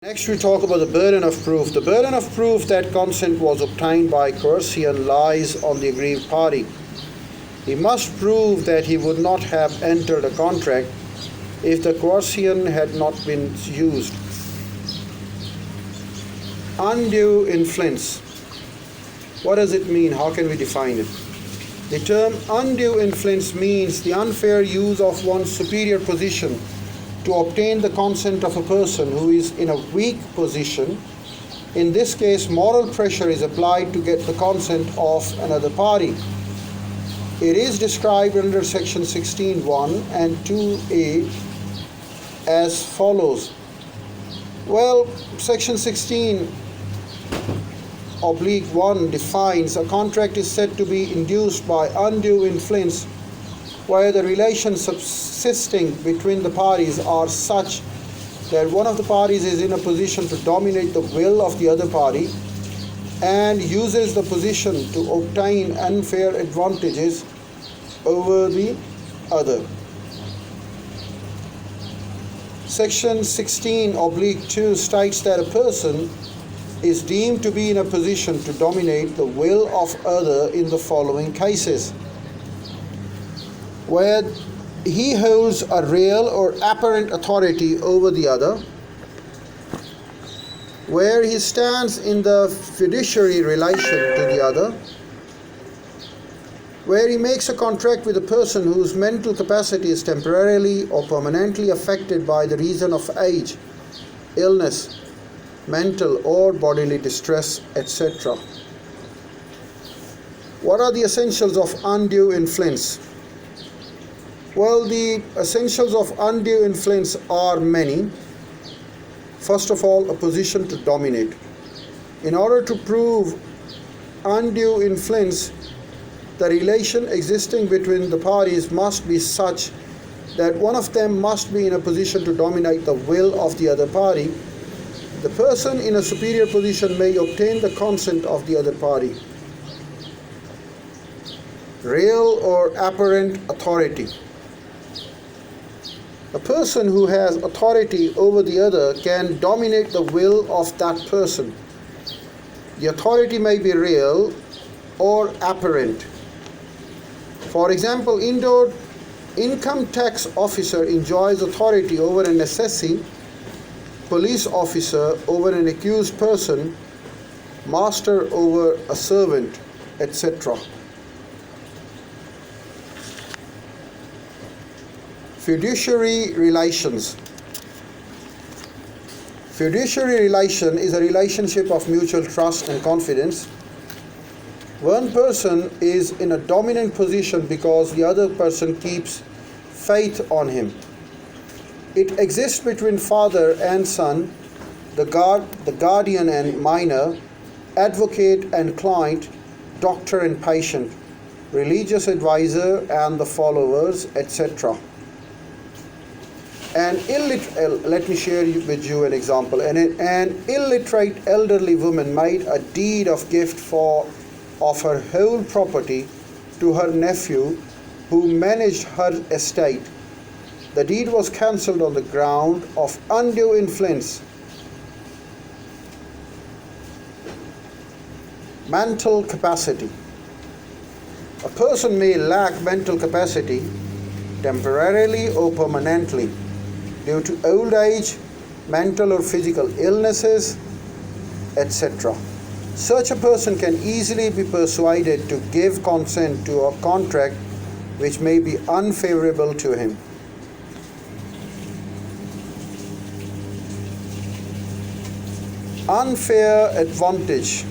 Next, we talk about the burden of proof. The burden of proof that consent was obtained by coercion lies on the aggrieved party. He must prove that he would not have entered a contract if the coercion had not been used. Undue influence. What does it mean? How can we define it? The term undue influence means the unfair use of one's superior position to obtain the consent of a person who is in a weak position. In this case, moral pressure is applied to get the consent of another party. It is described under section 16(1) and 2a as follows. Well, section 16(1) defines a contract is said to be induced by undue influence where the relations subsisting between the parties are such that one of the parties is in a position to dominate the will of the other party and uses the position to obtain unfair advantages over the other. Section 16(2) states that a person is deemed to be in a position to dominate the will of other in the following cases: where he holds a real or apparent authority over the other, where he stands in the fiduciary relation to the other, where he makes a contract with a person whose mental capacity is temporarily or permanently affected by the reason of age, illness, mental or bodily distress, etc. What are the essentials of undue influence? Well, the essentials of undue influence are many. First of all, a position to dominate. In order to prove undue influence, the relation existing between the parties must be such that one of them must be in a position to dominate the will of the other party. The person in a superior position may obtain the consent of the other party. Real or apparent authority. A person who has authority over the other can dominate the will of that person. The authority may be real or apparent. For example, income tax officer enjoys authority over an assessee, police officer over an accused person, master over a servant, etc. Fiduciary relations. Fiduciary relation is a relationship of mutual trust and confidence. One person is in a dominant position because the other person keeps faith on him. It exists between father and son, the guardian and minor, advocate and client, doctor and patient, religious advisor and the followers, etc. Let me share with you an example. An illiterate elderly woman made a deed of gift of her whole property to her nephew who managed her estate. The deed was cancelled on the ground of undue influence. Mental capacity. A person may lack mental capacity temporarily or permanently due to old age, mental or physical illnesses, etc. Such a person can easily be persuaded to give consent to a contract which may be unfavorable to him. Unfair advantage.